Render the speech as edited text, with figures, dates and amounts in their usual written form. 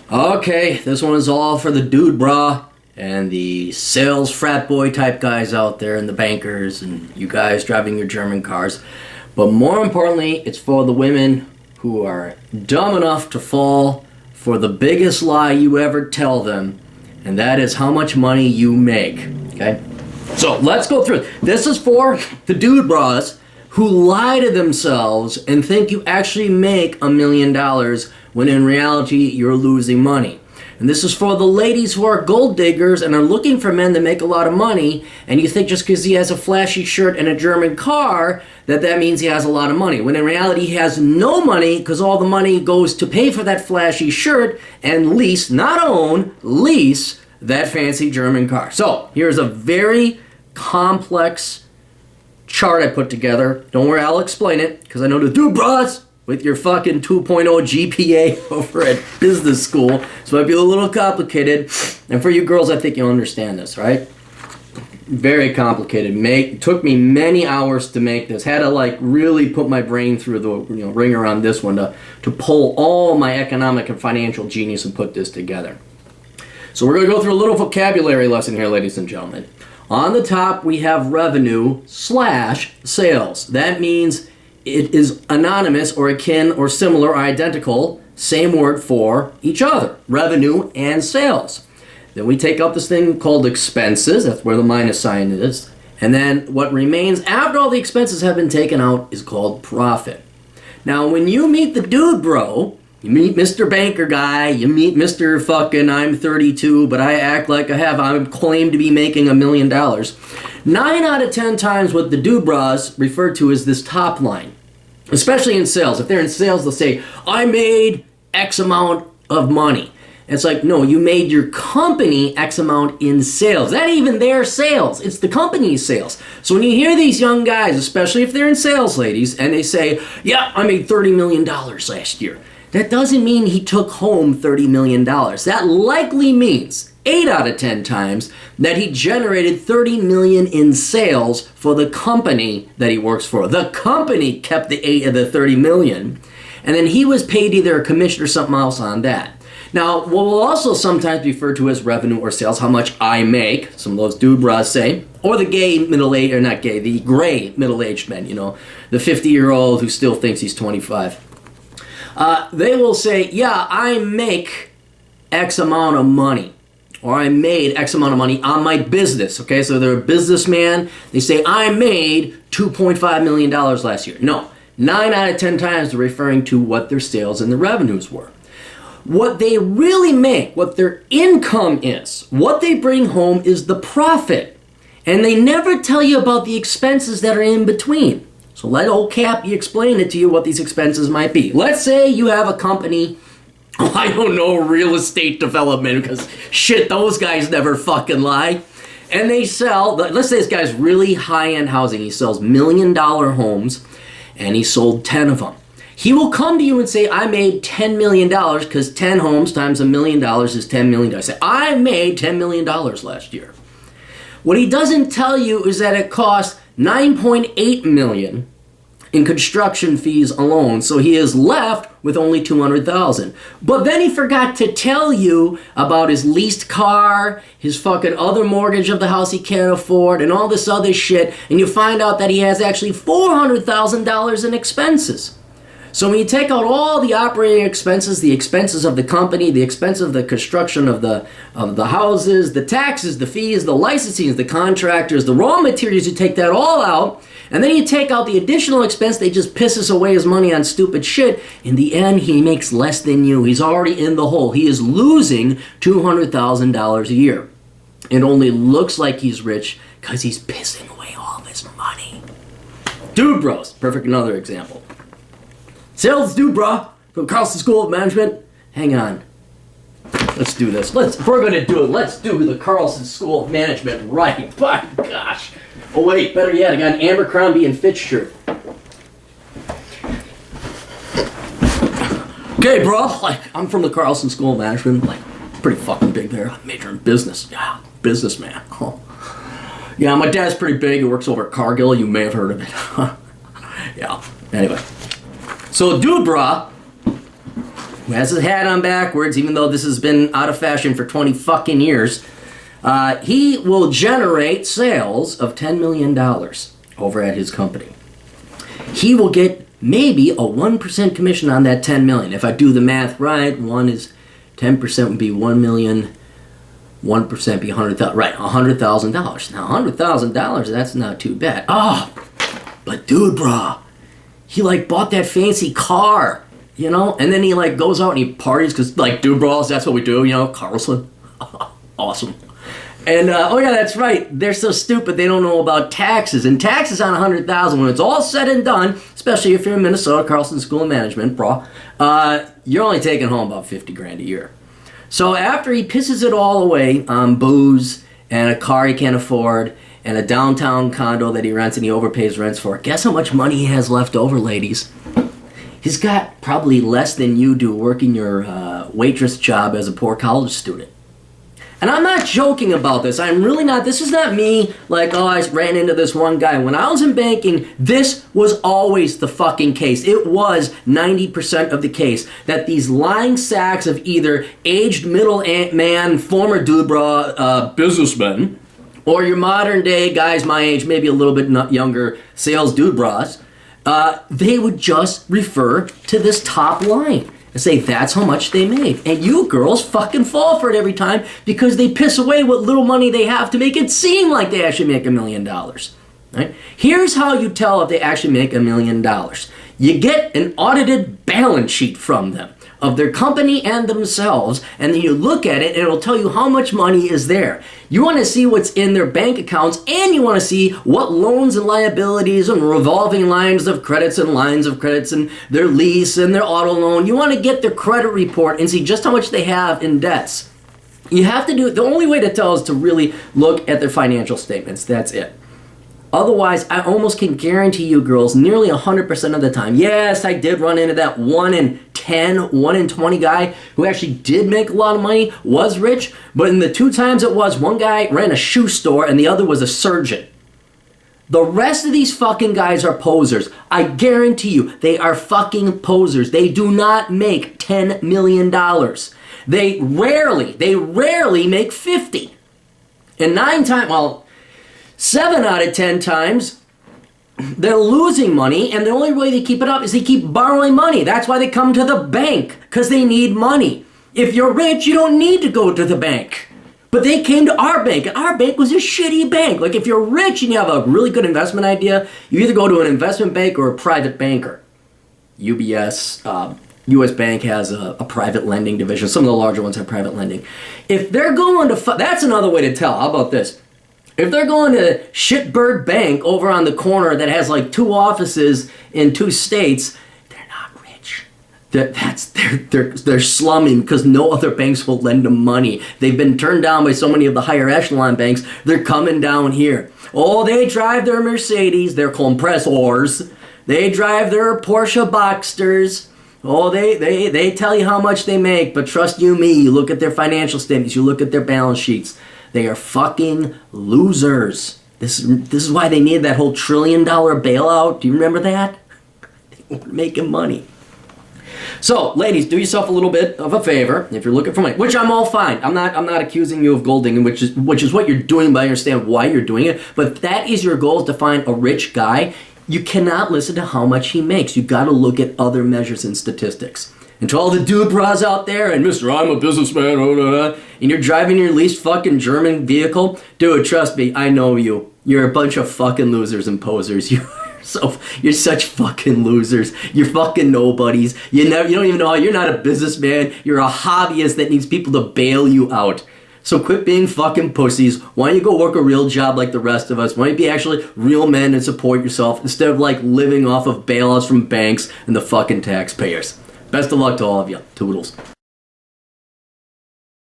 Okay, this one is all for the dude bra and the sales frat boy type guys out there and the bankers and you guys driving your German cars. But more importantly, it's for the women who are dumb enough to fall for the biggest lie you ever tell them, and that is how much money you make. Okay? So let's go through it. This is for the dude bras who lie to themselves and think you actually make $1 million when in reality you're losing money. And this is for the ladies who are gold diggers and are looking for men that make a lot of money, and you think just because he has a flashy shirt and a German car that means he has a lot of money, when in reality he has no money because all the money goes to pay for that flashy shirt and lease, not own, lease that fancy German car. So here's a very complex chart I put together. Don't worry, I'll explain it because I know the dude bras with your fucking 2.0 GPA over at business school. So it might be a little complicated. And for you girls, I think you'll understand this, right? Very complicated. Took me many hours to make this. Had to really put my brain through the ringer on this one to pull all my economic and financial genius and put this together. So we're going to go through a little vocabulary lesson here, ladies and gentlemen. On the top, we have revenue / sales. That means it is anonymous or akin or similar or identical, same word for each other, revenue and sales. Then we take up this thing called expenses, that's where the minus sign is, and then what remains after all the expenses have been taken out is called profit. Now when you meet the dude bro, you meet Mr. Banker guy, you meet Mr. fucking I'm 32, but I act like I claim to be making $1 million. 9 out of 10 times what the dude bras refer to is this top line. Especially in sales. If they're in sales, they'll say, I made X amount of money. It's like, no, you made your company X amount in sales. Not even their sales. It's the company's sales. So when you hear these young guys, especially if they're in sales, ladies, and they say, yeah, I made $30 million last year. That doesn't mean he took home $30 million. That likely means 8 out of 10 times that he generated $30 million in sales for the company that he works for. The company kept the 8 of the $30 million, and then he was paid either a commission or something else on that. Now, what will also sometimes be referred to as revenue or sales, how much I make, some of those dude bras say, or the the gray middle-aged men, the 50-year-old who still thinks he's 25. They will say, yeah, I make X amount of money, or I made X amount of money on my business, okay? So they're a businessman. They say, I made $2.5 million last year. No, 9 out of 10 times they're referring to what their sales and their revenues were. What they really make, what their income is, what they bring home is the profit. And they never tell you about the expenses that are in between. So let old Cappy explain it to you what these expenses might be. Let's say you have a company, I don't know, real estate development, because shit, those guys never fucking lie. And they sell, let's say this guy's really high-end housing. He sells $1 million homes, and he sold 10 of them. He will come to you and say, I made $10 million, because 10 homes times $1 million is $10 million. I say, I made $10 million last year. What he doesn't tell you is that it cost $9.8 million in construction fees alone, so he is left with only $200,000. But then he forgot to tell you about his leased car, his fucking other mortgage of the house he can't afford, and all this other shit, and you find out that he has actually $400,000 in expenses. So when you take out all the operating expenses, the expenses of the company, the expense of the construction of the houses, the taxes, the fees, the licensing, the contractors, the raw materials, you take that all out, and then you take out the additional expense, they just pisses away his money on stupid shit. In the end, he makes less than you. He's already in the hole. He is losing $200,000 a year. It only looks like he's rich because he's pissing away all of his money. Dude bros, perfect another example. Sales dude bra from Carlson School of Management. Hang on. Let's do this. If we're going to do it, let's do the Carlson School of Management right. My gosh. Oh wait, better yet, I got an Abercrombie and Fitch shirt. Okay, bro, I'm from the Carlson School of Management, pretty fucking big there. I major in business. Yeah, businessman. Oh. Yeah, my dad's pretty big. He works over at Cargill. You may have heard of it. Yeah, anyway. So dude bra who has his hat on backwards, even though this has been out of fashion for 20 fucking years, he will generate sales of $10 million over at his company. He will get maybe a 1% commission on that $10 million. If I do the math right, 10% would be $1 million, 1% be $100,000. Right, $100,000. Now, $100,000, that's not too bad. But dude, brah, he like bought that fancy car, you know, and then he like goes out and he parties because like, dude, bros, that's what we do, you know, Carlson. Awesome. And, oh yeah, that's right. They're so stupid they don't know about taxes. And taxes on $100,000, when it's all said and done, especially if you're in Minnesota, Carlson School of Management, you're only taking home about $50,000 a year. So after he pisses it all away on booze and a car he can't afford and a downtown condo that he rents and he overpays rents for, guess how much money he has left over, ladies? He's got probably less than you do working your waitress job as a poor college student. And I'm not joking about this. I'm really not. This is not me like, oh, I ran into this one guy. When I was in banking, this was always the fucking case. It was 90% of the case that these lying sacks of either aged middle man, former dubra businessmen, or your modern day guys my age, maybe a little bit younger, sales dude bras, they would just refer to this top line and say that's how much they made. And you girls fucking fall for it every time because they piss away what little money they have to make it seem like they actually make $1 million. Right? Here's how you tell if they actually make $1 million. You get an audited balance sheet from them of their company and themselves, and then you look at it and it'll tell you how much money is there. You want to see what's in their bank accounts, and you want to see what loans and liabilities and revolving lines of credits and lines of credits and their lease and their auto loan. You want to get their credit report and see just how much they have in debts. You have to do it. The only way to tell is to really look at their financial statements. That's it. Otherwise, I almost can guarantee you girls, nearly 100% of the time, yes, I did run into that 1 in 10, 1 in 20 guy who actually did make a lot of money, was rich, but in the 2 times it was, one guy ran a shoe store and the other was a surgeon. The rest of these fucking guys are posers. I guarantee you, they are fucking posers. They do not make $10 million. They rarely make 50. And 7 out of 10 times, they're losing money, and the only way they keep it up is they keep borrowing money. That's why they come to the bank, because they need money. If you're rich, you don't need to go to the bank. But they came to our bank, and our bank was a shitty bank. Like, if you're rich and you have a really good investment idea, you either go to an investment bank or a private banker. UBS, U.S. Bank has a private lending division. Some of the larger ones have private lending. If they're going to... that's another way to tell. How about this? If they're going to Shitbird Bank over on the corner that has like 2 offices in 2 states, they're not rich. They're slumming because no other banks will lend them money. They've been turned down by so many of the higher echelon banks. They're coming down here. Oh, they drive their Mercedes, their compressors. They drive their Porsche Boxsters. Oh, they tell you how much they make, but trust you me, you look at their financial statements, you look at their balance sheets. They are fucking losers. This is why they needed that whole $1 trillion bailout. Do you remember that? They weren't making money. So, ladies, do yourself a little bit of a favor if you're looking for money, which I'm all fine. I'm not accusing you of gold digging, which is what you're doing, but I understand why you're doing it. But if that is your goal, is to find a rich guy, you cannot listen to how much he makes. You got to look at other measures and statistics. And to all the dude bras out there, and Mr. I'm a businessman, and you're driving your leased fucking German vehicle, dude, trust me, I know you. You're a bunch of fucking losers and posers. You're such fucking losers. You're fucking nobodies. You don't even know. You're not a businessman. You're a hobbyist that needs people to bail you out. So quit being fucking pussies. Why don't you go work a real job like the rest of us? Why don't you be actually real men and support yourself instead of like living off of bailouts from banks and the fucking taxpayers? Best of luck to all of you. Toodles.